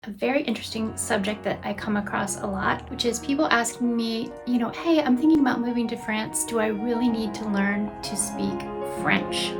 A very interesting subject that I come across a lot, which is people asking me, hey, I'm thinking about moving to France. Do I really need to learn to speak French?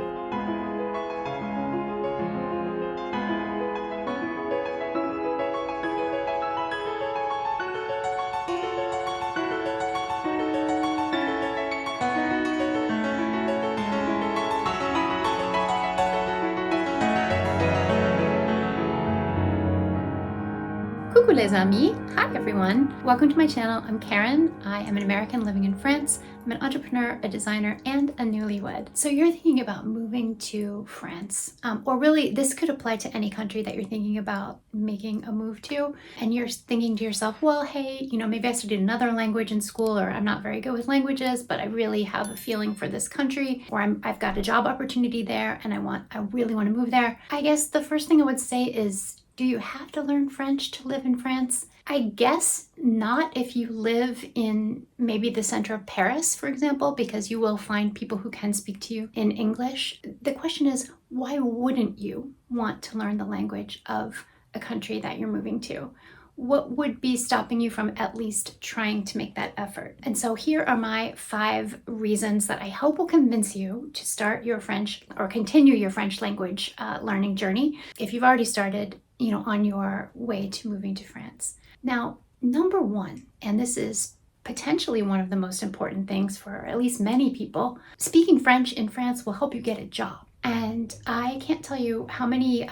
Coucou les amis! Hi everyone! Welcome to my channel. I'm Karen. I am an American living in France. I'm an entrepreneur, a designer, and a newlywed. So you're thinking about moving to France, or really this could apply to any country that you're thinking about making a move to. And you're thinking to yourself, well, hey, maybe I studied another language in school, or I'm not very good with languages, but I really have a feeling for this country, or I've got a job opportunity there and I really want to move there. I guess the first thing I would say is, do you have to learn French to live in France? I guess not if you live in maybe the center of Paris, for example, because you will find people who can speak to you in English. The question is, why wouldn't you want to learn the language of a country that you're moving to? What would be stopping you from at least trying to make that effort? And so here are my 5 reasons that I hope will convince you to start your French or continue your French language learning journey if you've already started, on your way to moving to France. Now, number 1, and this is potentially one of the most important things for at least many people, speaking French in France will help you get a job. And I can't tell you how many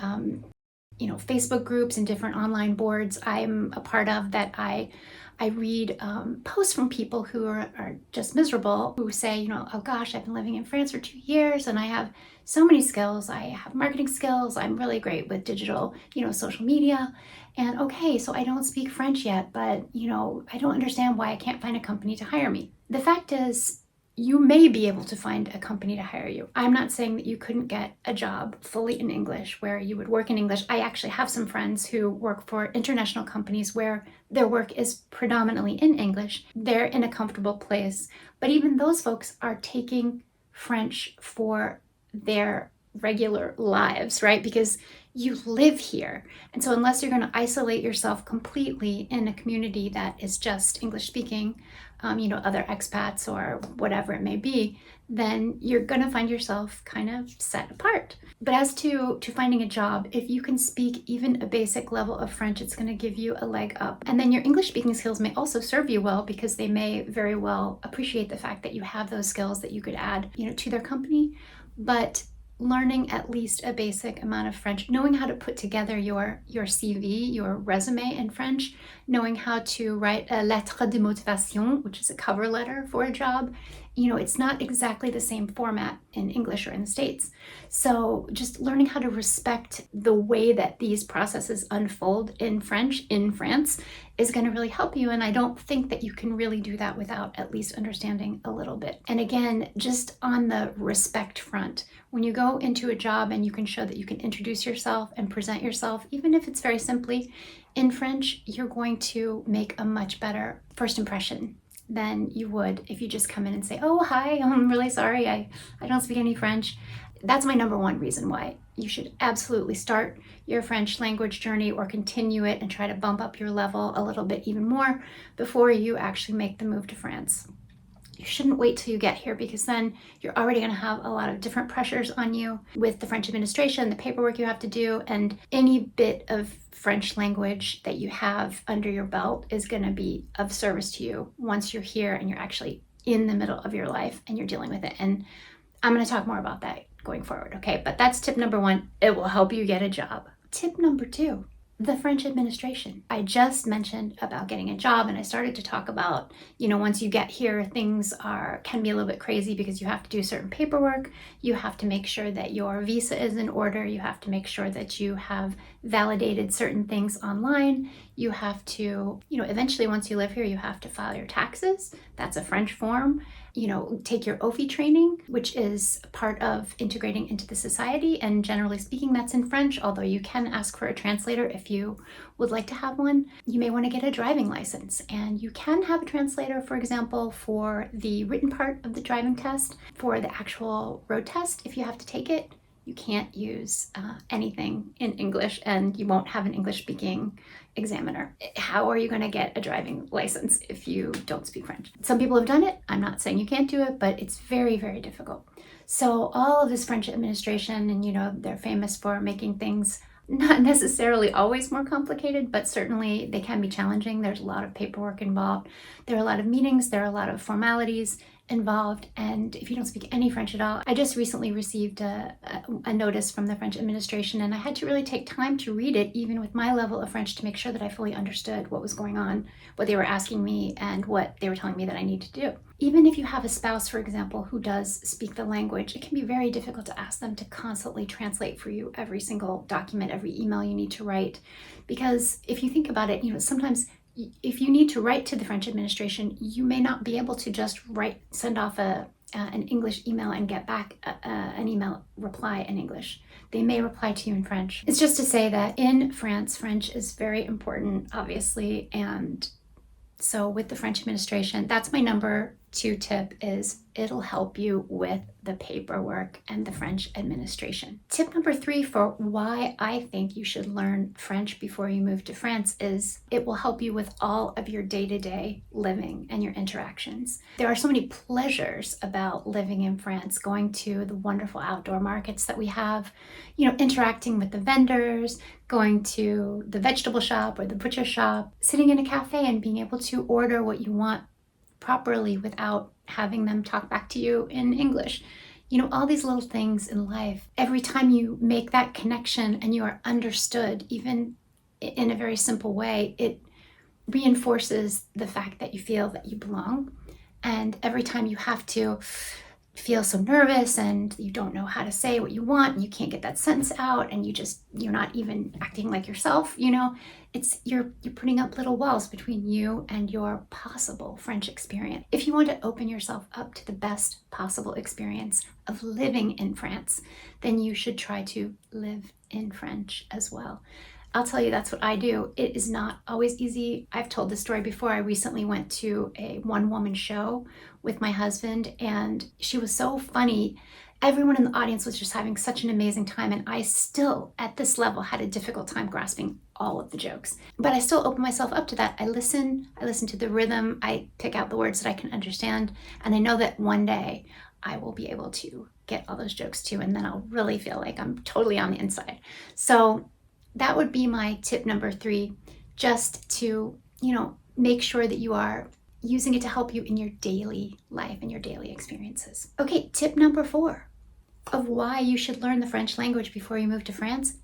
Facebook groups and different online boards I'm a part of that I read posts from people who are just miserable, who say, oh gosh, I've been living in France for 2 years and I have so many skills. I have marketing skills. I'm really great with digital, social media. And okay, so I don't speak French yet, but, I don't understand why I can't find a company to hire me. The fact is, you may be able to find a company to hire you. I'm not saying that you couldn't get a job fully in English where you would work in English. I actually have some friends who work for international companies where their work is predominantly in English. They're in a comfortable place. But even those folks are taking French for their regular lives, right? Because you live here. And so unless you're going to isolate yourself completely in a community that is just English speaking, other expats or whatever it may be, then you're going to find yourself kind of set apart. But as to finding a job, if you can speak even a basic level of French, it's going to give you a leg up. And then your English speaking skills may also serve you well because they may very well appreciate the fact that you have those skills that you could add, to their company. But learning at least a basic amount of French, knowing how to put together your CV, your resume in French, knowing how to write a lettre de motivation, which is a cover letter for a job. It's not exactly the same format in English or in the States. So just learning how to respect the way that these processes unfold in French in France is going to really help you. And I don't think that you can really do that without at least understanding a little bit. And again, just on the respect front, when you go into a job and you can show that you can introduce yourself and present yourself, even if it's very simply in French, you're going to make a much better first impression than you would if you just come in and say, oh, hi, I'm really sorry, I don't speak any French. That's my number 1 reason why you should absolutely start your French language journey or continue it and try to bump up your level a little bit even more before you actually make the move to France. You shouldn't wait till you get here because then you're already going to have a lot of different pressures on you with the French administration, the paperwork you have to do, and any bit of French language that you have under your belt is going to be of service to you once you're here and you're actually in the middle of your life and you're dealing with it. And I'm going to talk more about that going forward, okay? But that's tip number 1. It will help you get a job. Tip number 2. The French administration. I just mentioned about getting a job and I started to talk about, once you get here, things can be a little bit crazy because you have to do certain paperwork. You have to make sure that your visa is in order. You have to make sure that you have validated certain things online. You have to, eventually once you live here, you have to file your taxes. That's a French form. Take your OFI training, which is part of integrating into the society. And generally speaking, that's in French, although you can ask for a translator if you would like to have one. You may want to get a driving license, and you can have a translator, for example, for the written part of the driving test. For the actual road test, if you have to take it, You can't use anything in English, and you won't have an English speaking examiner. How are you going to get a driving license if you don't speak French? Some people have done it. I'm not saying you can't do it, but it's very, very difficult. So all of this French administration, and they're famous for making things not necessarily always more complicated, but certainly they can be challenging. There's a lot of paperwork involved. There are a lot of meetings. There are a lot of formalities involved. And if you don't speak any French at all, I just recently received a notice from the French administration, and I had to really take time to read it, even with my level of French, to make sure that I fully understood what was going on, what they were asking me, and what they were telling me that I need to do. Even if you have a spouse, for example, who does speak the language, it can be very difficult to ask them to constantly translate for you every single document, every email you need to write. Because if you think about it, sometimes if you need to write to the French administration, you may not be able to just send off an English email and get back an email reply in English. They may reply to you in French. It's just to say that in France, French is very important, obviously, and so with the French administration, that's my number 2 tip, is it'll help you with the paperwork and the French administration. Tip number 3 for why I think you should learn French before you move to France is it will help you with all of your day-to-day living and your interactions. There are so many pleasures about living in France, going to the wonderful outdoor markets that we have, interacting with the vendors, going to the vegetable shop or the butcher shop, sitting in a cafe and being able to order what you want properly without having them talk back to you in English. All these little things in life. Every time you make that connection and you are understood, even in a very simple way, it reinforces the fact that you feel that you belong. And every time you have to feel so nervous and you don't know how to say what you want and you can't get that sentence out and you're not even acting like yourself, you're putting up little walls between you and your possible French experience. If you want to open yourself up to the best possible experience of living in France, then you should try to live in French as well. I'll tell you, that's what I do. It is not always easy. I've told this story before. I recently went to a one-woman show with my husband, and she was so funny. Everyone in the audience was just having such an amazing time, and I still, at this level, had a difficult time grasping all of the jokes. But I still open myself up to that. I listen to the rhythm, I pick out the words that I can understand, and I know that one day I will be able to get all those jokes too, and then I'll really feel like I'm totally on the inside. So that would be my tip number 3, just to, make sure that you are using it to help you in your daily life and your daily experiences. Okay, tip number 4 of why you should learn the French language before you move to France.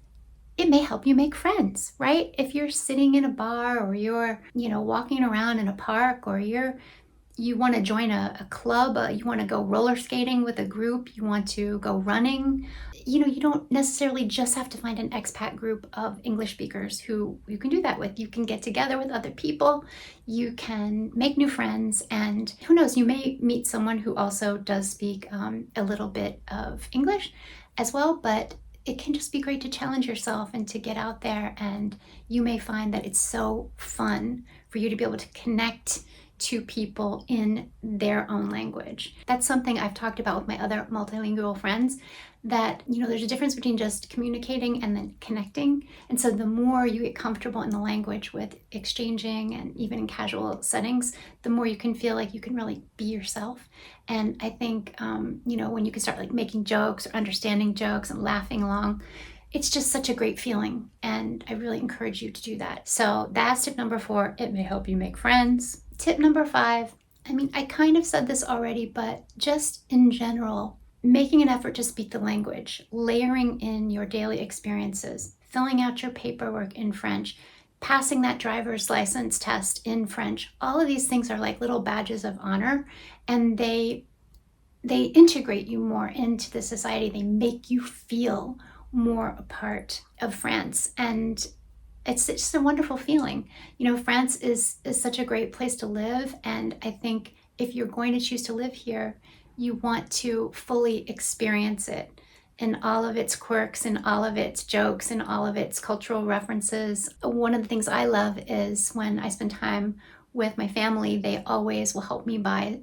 It may help you make friends, right? If you're sitting in a bar, or you're, walking around in a park, or you want to join a club, you want to go roller skating with a group, you want to go running, you don't necessarily just have to find an expat group of English speakers who you can do that with. You can get together with other people, you can make new friends, and who knows, you may meet someone who also does speak a little bit of English as well, but it can just be great to challenge yourself and to get out there, and you may find that it's so fun for you to be able to connect to people in their own language. That's something I've talked about with my other multilingual friends, that there's a difference between just communicating and then connecting. And so the more you get comfortable in the language with exchanging, and even in casual settings, the more you can feel like you can really be yourself. And I think when you can start making jokes or understanding jokes and laughing along, it's just such a great feeling, and I really encourage you to do that. So that's tip number 4. It may help you make friends. Tip number 5, I kind of said this already, but just in general, making an effort to speak the language, layering in your daily experiences, filling out your paperwork in French, passing that driver's license test in French. All of these things are like little badges of honor, and they integrate you more into the society. They make you feel more a part of France, and it's just a wonderful feeling. France is such a great place to live, and I think if you're going to choose to live here, you want to fully experience it in all of its quirks and all of its jokes and all of its cultural references. One of the things I love is when I spend time with my family, they always will help me by,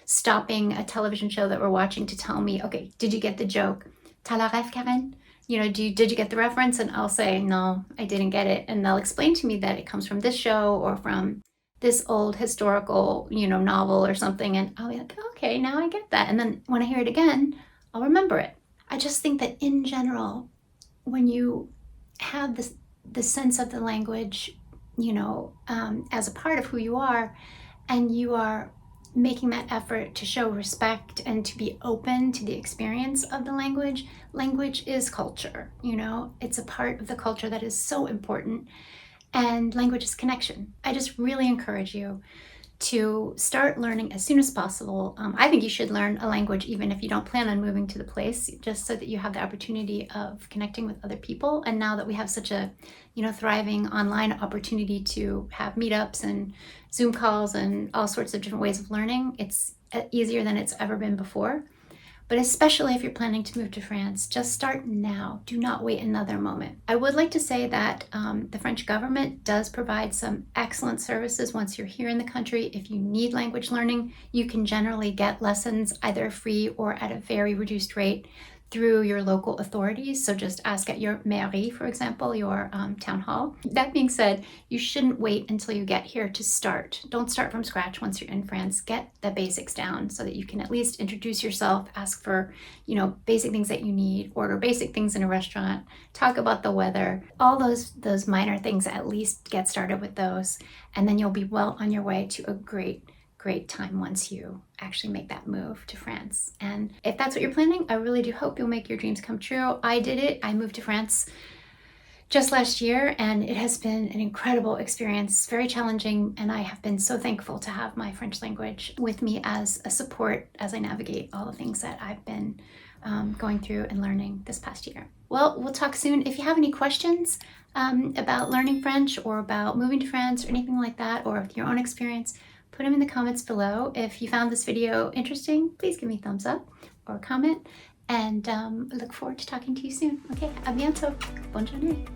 stopping a television show that we're watching to tell me, okay, did you get the joke? T'as la rêve, Karen? You know, did you get the reference? And I'll say, no, I didn't get it. And they'll explain to me that it comes from this show or from this old historical, you know, novel or something. And I'll be like, okay, now I get that. And then when I hear it again, I'll remember it. I just think that in general, when you have this sense of the language, you know, as a part of who you are, and you are making that effort to show respect and to be open to the experience of the language. Language is culture, you know, it's a part of the culture that is so important, and language is connection. I just really encourage you to start learning as soon as possible. I think you should learn a language even if you don't plan on moving to the place, just so that you have the opportunity of connecting with other people. And now that we have such a, you know, thriving online opportunity to have meetups and Zoom calls and all sorts of different ways of learning, it's easier than it's ever been before. But especially if you're planning to move to France, just start now. Do not wait another moment. I would like to say that the French government does provide some excellent services once you're here in the country. If you need language learning, you can generally get lessons either free or at a very reduced rate through your local authorities. So just ask at your mairie, for example, your town hall. That being said, you shouldn't wait until you get here to start. Don't start from scratch once you're in France. Get the basics down so that you can at least introduce yourself, ask for, you know, basic things that you need, order basic things in a restaurant, talk about the weather, all those minor things. At least get started with those, and then you'll be well on your way to a great time once you actually make that move to France. And if that's what you're planning, I really do hope you'll make your dreams come true. I did it. I moved to France just last year, and it has been an incredible experience, very challenging, and I have been so thankful to have my French language with me as a support as I navigate all the things that I've been going through and learning this past year. Well, we'll talk soon. If you have any questions about learning French or about moving to France or anything like that, or your own experience, put them in the comments below. If you found this video interesting, please give me a thumbs up or a comment, and I look forward to talking to you soon. Okay, à bientôt. Bonne journée.